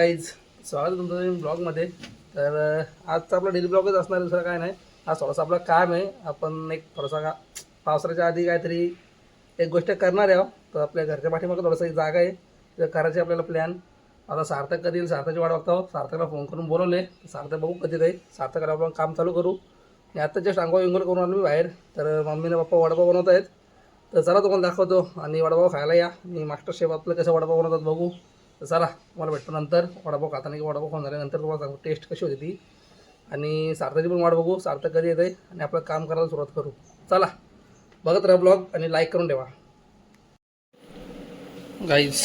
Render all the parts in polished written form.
Guys, स्वागत आहे तुमचं ब्लॉगमध्ये. तर आजचा आपला डेली ब्लॉगच असणार आहे, दुसरं काय नाही. आज थोडंसं आपलं काम आहे. आपण एक थोडासा पावसाळ्याच्या आधी काहीतरी एक गोष्ट करणार आहे. तर आपल्या घरच्या पाठीमागं थोडंसं एक जागा आहे, तर करायची आपल्याला प्लॅन. आता सार्थक कधी येईल, सार्थकची वाट बघतो. सार्थकला फोन करून बोलवले, सार्थक बघू कधी जाईल. सार्थकला आपण काम चालू करू. आणि आता जस्ट अंघोळ विंघोळ करून आलो मी बाहेर. तर मम्मीने पप्पा वडापाव बनवत आहेत, तर चला तुम्हाला दाखवतो. आणि वडापाव खायला या. आणि मास्टर शेफ आपलं कसं वडापाव बनवतात बघू. तर चला तुम्हाला भेटतो नंतर. वडापाव खाताना की वडापाव खाऊन झाल्यानंतर तुम्हाला सांगू टेस्ट कशी होती ती. आणि सार्थकची पण वाट बघू, सार्थक कधी येतं आहे आणि आपलं काम करायला सुरुवात करू. चला बघत राहा ब्लॉग आणि लाईक करून ठेवा. गाईज,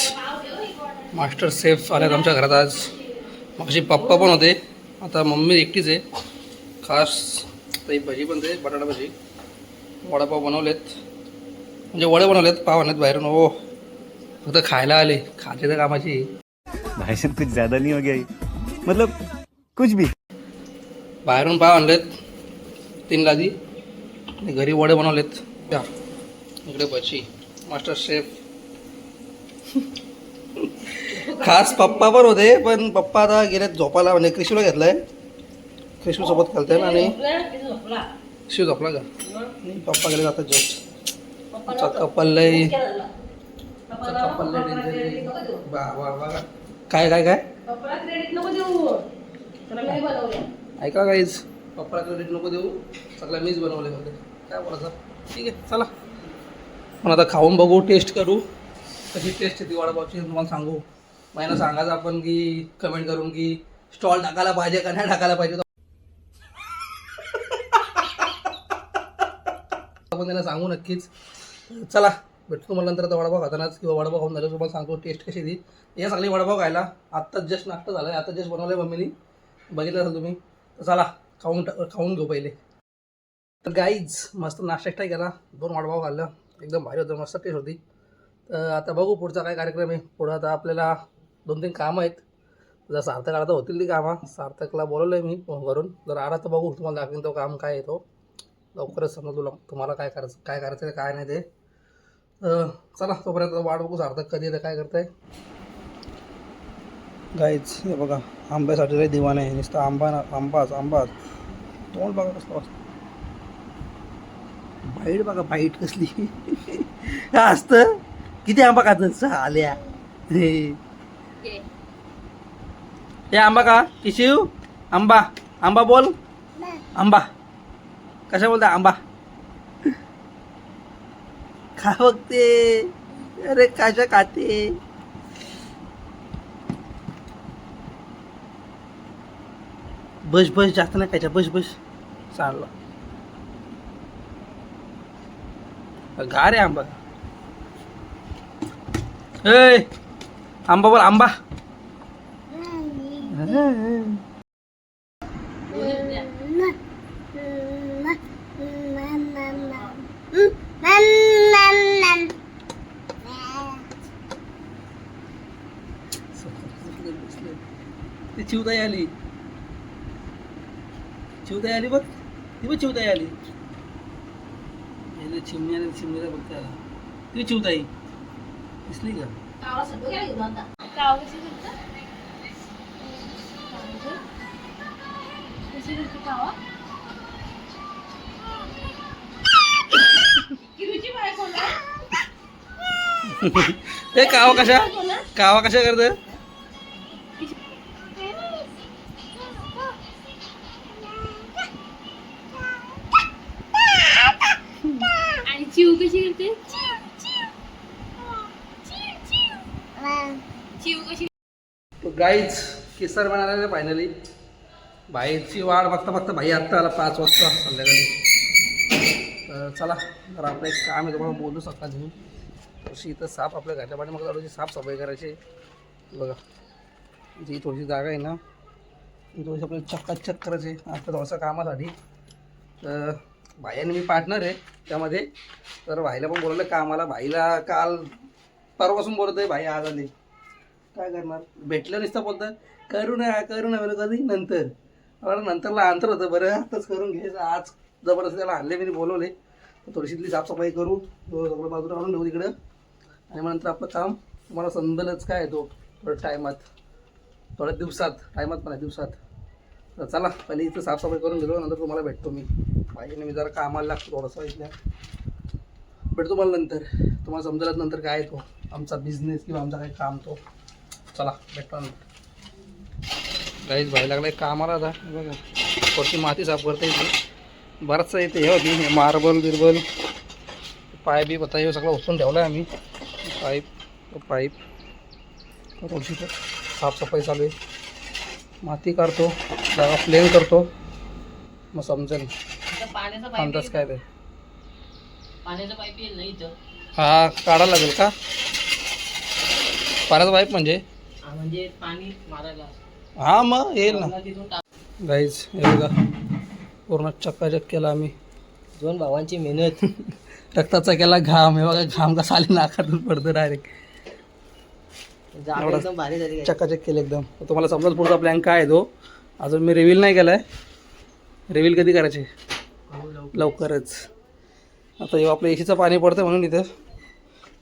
मास्टर शेफ आल्यात आमच्या घरात आज. माझी पप्पा पण होते, आता मम्मी एकटीच आहे. खास काही भजी पण ते बटाटा भजी, वडापाव बनवलेत, म्हणजे वडे बनवलेत, पाव आणलेत बाहेरून. हो, फक्त खायला आले, खाते तर कामाची. भाषण कुछ ज्यादा नहीं हो गया, मतलब कुछ भी. बाहेरून पाव आणलेत 3 लादी आणि घरी वडे बनवलेत. या इकडे भजी, मास्टर शेफ. खास पप्पा पण होते, पण पप्पा आता गेलेत झोपायला. म्हणजे क्रिशूला घेतलाय, क्रिशू सोबत खालते ना. आणि क्रिशू झोपला का? आणि पप्पा गेले जातात जस्ट. कपल्लय काय काय काय ऐका गाईज, पप्पाला क्रेडिट नको देऊ, सगळं मीच बनवले म्हणजे काय बोलायचं. ठीक आहे, चला पण आता खाऊन बघू, टेस्ट करू कशी टेस्ट येते वडापावची. तुम्हाला सांगू, महिना सांगायचं आपण की कमेंट करून की स्टॉल टाकायला पाहिजे का नाही टाकायला पाहिजे. आपण त्यांना सांगू नक्कीच. चला भेटतो तुम्हाला नंतर. आता वडापाव खातानाच किंवा वडापाव खाऊन झालं तुम्हाला सांगतो टेस्ट कशी ती. या सगळी वडापाव खायला आत्ताच जस्ट नाश्ता झाला आहे, आता जस्ट बनवलं आहे मम्मीनी, बघितलं असेल तुम्ही. तर चला खाऊन घेऊ पहिले. तर गाईज, मस्त नाश्ता केला, 2 वडापाव खाल्लं, एकदम भारी होतं, मस्त टेस्ट होती. तर आता बघू पुढचा काय कार्यक्रम आहे. पुढं आता आपल्याला 2-3 कामं आहेत. जर सार्थक आला तर होतील ती कामं. सार्थकला बोलवलं आहे मी फोन करून, जर आला तर बघू, तुम्हाला दाखवेन तो काम काय येतो लवकरच. समजा तुम्हाला काय करायचं काय नाही ते. चला तोपर्यंत वाट बघू सार्थक कधी येतं, काय करताय. गाईज हे बघा, आंब्यासाठी काही दिवाण आहे, नुसतं आंबाच. तोंड बघा कसलं असतं, बाईट बघा, बाईट कसली असतं. किती आंबा खात आल्या हे आंबा का किशिव. आंबा बोल, आंबा कशा बोलता, आंबा खा बघते. अरे कशा खाते. बस जास्त नाही खायच्या, बस चालला गा रे आंबा. ए आंबा बोल, आंबा. ती चिवताई आली बघ, ती बघ चिवताई आली. चिमण्याला बघते आला, ती चिवताई दिसली का. ते कावा कशा करत. चिव कशी करते, चिव कशी. गाईज केसर बनायला फायनली. भाईची वाट बघता भाई आत्ता आला 5 वाजता संध्याकाळी. तर चला जरा आपलं एक काम आहे, तुम्हाला बोलू शकता तुम्ही. थोडीशी इथं साफ आपल्या घरच्या पाठी मग थोडीशी साफसफाई करायची बघा. जी थोडीशी जागा आहे ना, ती थोडीशी आपल्याला चक्काचक करायची आता थोडंसं कामासाठी. तर भाई आणि मी पार्टनर आहे त्यामध्ये. तर भाईला पण बोलवलं कामाला. भाईला काल परवापासून बोलत आहे, भाई आज आले, काय करणार. भेटलं नुसतं बोलतं करू ना म्हणून कधी नंतर. नंतरला अंतर होतं, बरं आताच करून घ्यायचं. आज जबरदस्ती त्याला आणले, मी बोलवले. तर थोडीशी साफसफाई करू, सगळं बाजूला काढून ठेवू तिकडं. आणि मग नंतर आपलं काम तुम्हाला समजेलच काय येतो थोड्या टायमात. थोड्या दिवसात, टायमात पण आहे दिवसात. तर चला पहिले इथं साफसफाई करून घेतो, नंतर तुम्हाला भेटतो मी. बाईने मी जरा कामाला लागतो थोडंसं इथल्या. भेटतो मला नंतर, तुम्हाला समजेलच नंतर काय तो आमचा बिझनेस किंवा आमचा काही काम तो. चला भेटतो नंतर. गाईच भाई लागलाय कामाला आता. बघा वरती माती साफ करता येते, बराचसा येते. हे होती हे मार्बल बिरबल, पाईप बी आता हे सगळं उचलून ठेवलं आहे आम्ही. पाईप थोडीशी साफसफाई चालू आहे. माती काढतो, जागा प्लेन करतो, मग समजेल अंदाज काय ते. पाण्याचा पाईप येईल ना इथं. हा काढायला लागेल का पाण्याचा पाईप म्हणजे? म्हणजे पाणी मारायला हा मग येईल ना. तिथून टाक. गाईज हे बघा पूर्ण चक्काचक केला आम्ही. 2 भावांची मेहनत. रक्ताचा केला घाम. हे बघा घाम कसा आली नाकातून पडतो डायरेक्ट. जागा एकदम भारी झाली. चक्काचक केलं एकदम. तुम्हाला समजा पुढचा प्लॅन काय आहे तो अजून मी रिव्हील नाही केला आहे. रिव्हील कधी करायचे? लवकरच. आता जेव्हा आपलं एसीचं पाणी पडतं म्हणून इथं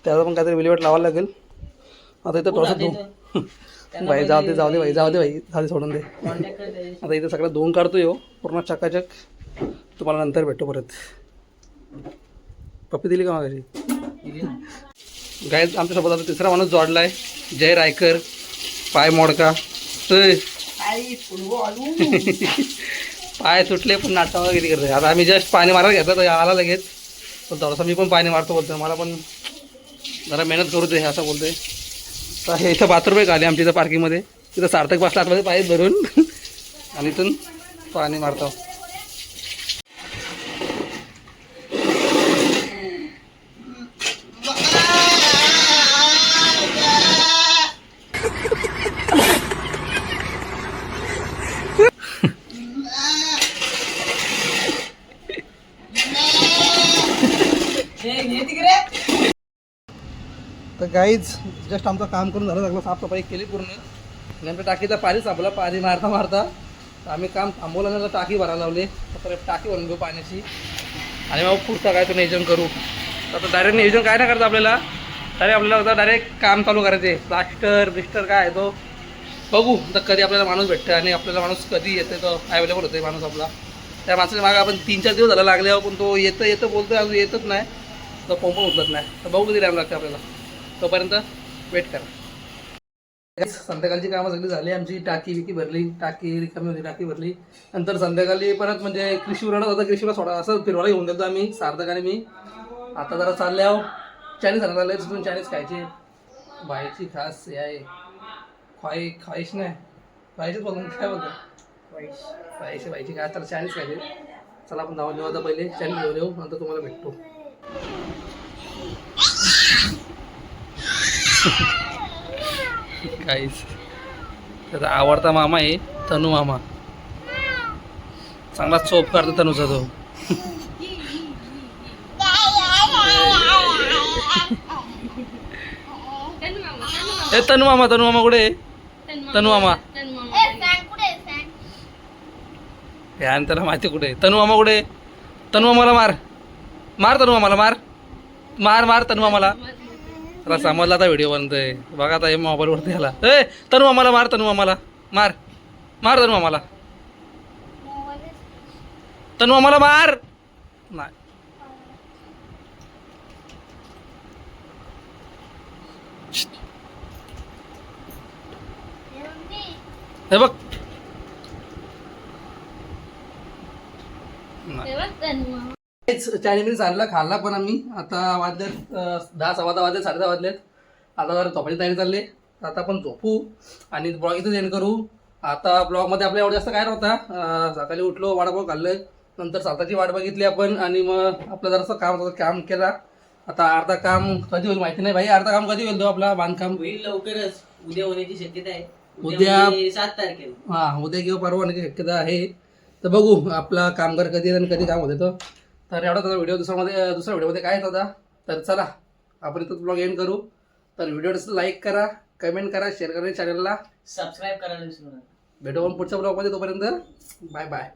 त्याचा पण काहीतरी विल्हेवाट लावायला लागेल. आता इथं थोडंसं भाई जाऊ दे भाई सोडून दे. आता इथं सगळं धुवून काढतो येऊ पूर्ण चकाचक. तुम्हाला नंतर भेटतो परत. पप्पी दिली का मागाशी? गाईज आमच्यासोबत आता तिसरा माणूस जोडला आहे, जय रायकर. पाय मोडका पाय सुटले पण नाटकावर किती करते. आता आम्ही जस्ट पाणी मारायला घेतलं तर आला लगेच. पण थोडंसं मी पण पाणी मारतो बोलतो, मला पण जरा मेहनत करू दे असं बोलतोय. तर हे इथं बाथरूम आहे आली आमच्या इथं पार्किंगमध्ये. तिथं सार्थक बसला आतमध्ये पाईप भरून आणि इथून पाणी मारतो. तर गाईज जस्ट आमचं काम करून झालं, सगळं साफसफाई केली पूर्ण. आणि आमच्या टाकीचा पाणी सापला. पाणी मारता मारता आम्ही काम थांबवलं नाही, टाकी भरायला लावले. तर टाकी भरून घेऊ पाण्याची आणि मग पुढचा काय तो नियोजन करू. तर आता डायरेक्ट नियोजन काय नाही करायचं आपल्याला. आपल्याला आता डायरेक्ट काम चालू करायचे. प्लास्टर काय आहे तो बघू. तर कधी आपल्याला माणूस भेटतं आणि आपल्याला माणूस कधी येते तो अवेलेबल होतो माणूस आपला. त्या माणसाच्या मागे आपण 3-4 दिवस झाला लागल्यावर पण तो येतं बोलतोय, अजून येतच नाही. तो पंप उचलत नाही. तर बघू किती टाईम लागते आपल्याला. तोपर्यंत वेट करा. संध्याकाळची कामं सगळी झाली आमची. टाकी भरली, टाकी रिकामी होती, टाकी भरली. नंतर संध्याकाळी परत म्हणजे कृषी रडत होता, कृषीला सोडा असं फिरवायला घेऊन गेलो आम्ही सार्थक आणि मी. आता जरा चालले आहो चायनीज खायला चालले. तिथून चायनीज खायचे. बाईची खास हे आहे ख्वाहिश नाही बाईचीच बोलून काय बोलतो बाईची काय तर चायनीज खायचे. चला आपण धावून येऊ आता. पहिले चायनीज घेऊन येऊ, नंतर तुम्हाला भेटतो. काहीच त्याचा आवडता मामा आहे तनू मामा. चांगला चोप काढतो तनूचा तो. तनू मामा कुठे? तनू मामा फॅन त्याला माहिती कुठे. तनू मामा कुठे? तनू मामाला मार तनू मामाला मार तनू मामाला. त्याला समजला आता व्हिडिओ बनतोय बघा. आता हे मोबाईलवरती आला. तनू मामाला मार तनू मामाला मार तनू मामाला मार. नाही हे बघ चायनीज आणला खाल्ला पण आम्ही. आता वाजलेत 10-10:15 वाजले, 10:30 वाजलेत. आता जरा झोपायची तयारी चालली. आता आपण झोपू आणि ब्लॉग इथं एंड करू. आता ब्लॉगमध्ये आपल्या एवढं जास्त काय नव्हता. सकाळी उठलो, वडापाव खाल्लं, नंतर साताची वाट बघितली आपण आणि मग आपलं जरासं काम केला. आता अर्धा काम कधी होईल माहिती नाही भाई. अर्धा काम कधी होईल तो आपला बांधकाम? होईल लवकरच. उद्या होण्याची शक्यता आहे. उद्या 7 तारखेला. हां उद्या किंवा परवा होण्याची शक्यता आहे. तर बघू आपला कामगार कधी येतो आणि कधी काम होते तो. तर एवढा त्याचा व्हिडिओ दुसऱ्या व्हिडिओमध्ये काय होता. तर चला आपण इथं ब्लॉग एंड करू. तर व्हिडिओ लाईक करा, कमेंट करा, शेअर करा, चॅनलला सबस्क्राईब करायला विसरू नका. भेटू आपण पुढच्या ब्लॉगमध्ये. तोपर्यंत बाय बाय.